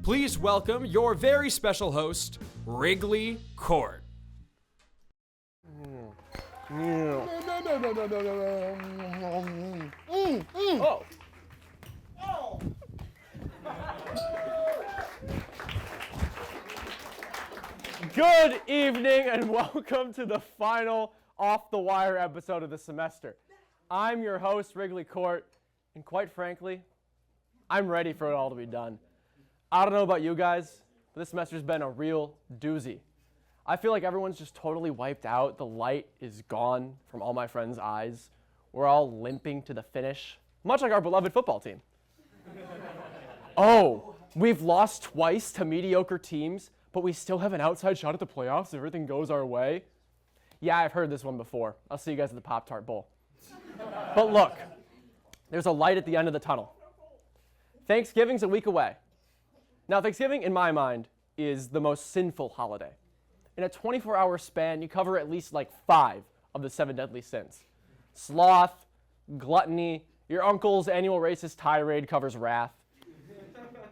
Please welcome your very special host, Wrigley Kordt. Oh. Good evening and welcome to the final Off the Wire episode of the semester. I'm your host, Wrigley Kordt, and quite frankly, I'm ready for it all to be done. I don't know about you guys, but this semester's been a real doozy. I feel like everyone's just totally wiped out. The light is gone from all my friends' eyes. We're all limping to the finish, much like our beloved football team. Oh, we've lost twice to mediocre teams, but we still have an outside shot at the playoffs if everything goes our way. Yeah, I've heard this one before. I'll see you guys at the Pop-Tart Bowl. But look, there's a light at the end of the tunnel. Thanksgiving's a week away. Now, Thanksgiving, in my mind, is the most sinful holiday. In a 24-hour span, you cover at least like 5 of the 7 deadly sins. Sloth, gluttony, your uncle's annual racist tirade covers wrath.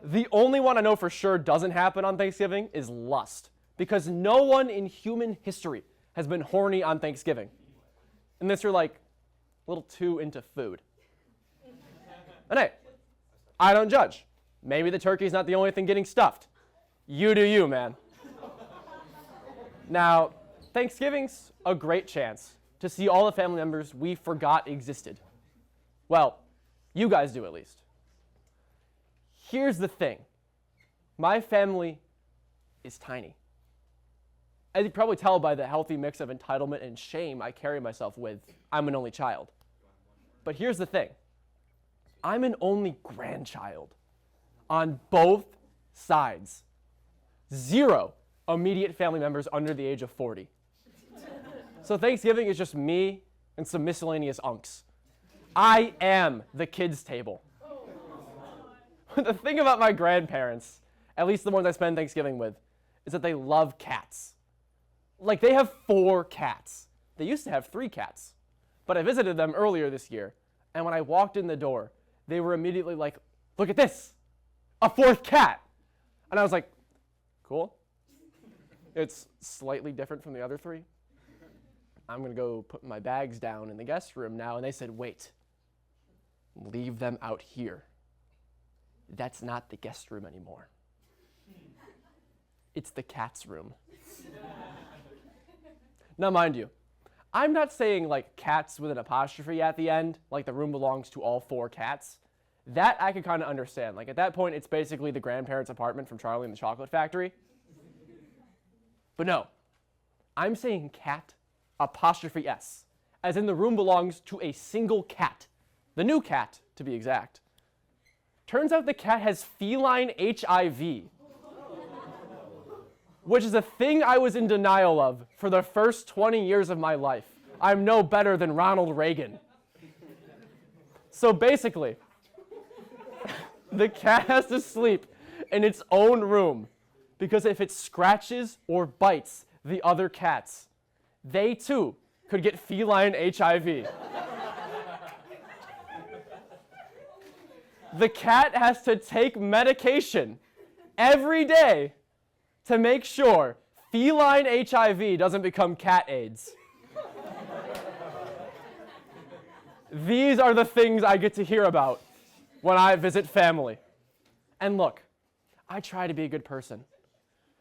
The only one I know for sure doesn't happen on Thanksgiving is lust, because no one in human history has been horny on Thanksgiving, unless you're like a little too into food. And hey, I don't judge. Maybe the turkey's not the only thing getting stuffed. You do you, man. Now, Thanksgiving's a great chance to see all the family members we forgot existed. Well, you guys do at least. Here's the thing. My family is tiny. As you can probably tell by the healthy mix of entitlement and shame I carry myself with, I'm an only child. But here's the thing. I'm an only grandchild on both sides. 0 immediate family members under the age of 40. So Thanksgiving is just me and some miscellaneous unks. I am the kids' table. The thing about my grandparents, at least the ones I spend Thanksgiving with, is that they love cats. Like, they have 4 cats. They used to have 3 cats. But I visited them earlier this year, and when I walked in the door, they were immediately like, look at this, a 4th cat. And I was like, cool. It's slightly different from the other 3. I'm going to go put my bags down in the guest room now. And they said, wait, leave them out here. That's not the guest room anymore. It's the cat's room. Now, mind you, I'm not saying like cats with an apostrophe at the end, like the room belongs to all 4 cats. That I could kind of understand. Like at that point, it's basically the grandparents' apartment from Charlie and the Chocolate Factory. But no, I'm saying cat apostrophe S, as in the room belongs to a single cat. The new cat, to be exact. Turns out the cat has feline HIV, which is a thing I was in denial of for the first 20 years of my life. I'm no better than Ronald Reagan. So basically, the cat has to sleep in its own room because if it scratches or bites the other cats, they too could get feline HIV. The cat has to take medication every day to make sure feline HIV doesn't become cat AIDS. These are the things I get to hear about when I visit family. And look, I try to be a good person.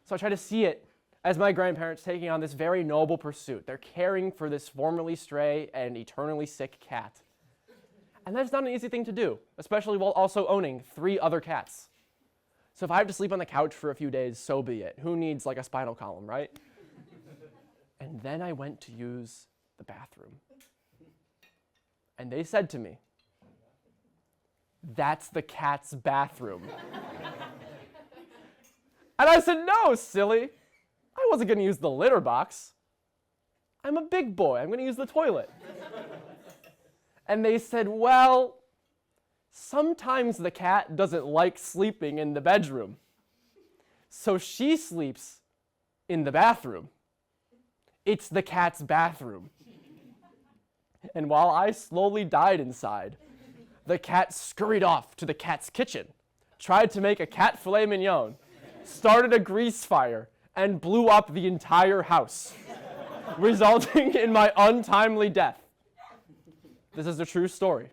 So I try to see it as my grandparents taking on this very noble pursuit. They're caring for this formerly stray and eternally sick cat. And that's not an easy thing to do, especially while also owning 3 other cats. So if I have to sleep on the couch for a few days, so be it. Who needs like a spinal column, right? And then I went to use the bathroom. And they said to me, that's the cat's bathroom. And I said, no, silly. I wasn't going to use the litter box. I'm a big boy. I'm going to use the toilet. And they said, well, sometimes the cat doesn't like sleeping in the bedroom. So she sleeps in the bathroom. It's the cat's bathroom. And while I slowly died inside, the cat scurried off to the cat's kitchen tried to make a cat filet mignon, started a grease fire, and blew up the entire house, resulting in my untimely death. This is a true story.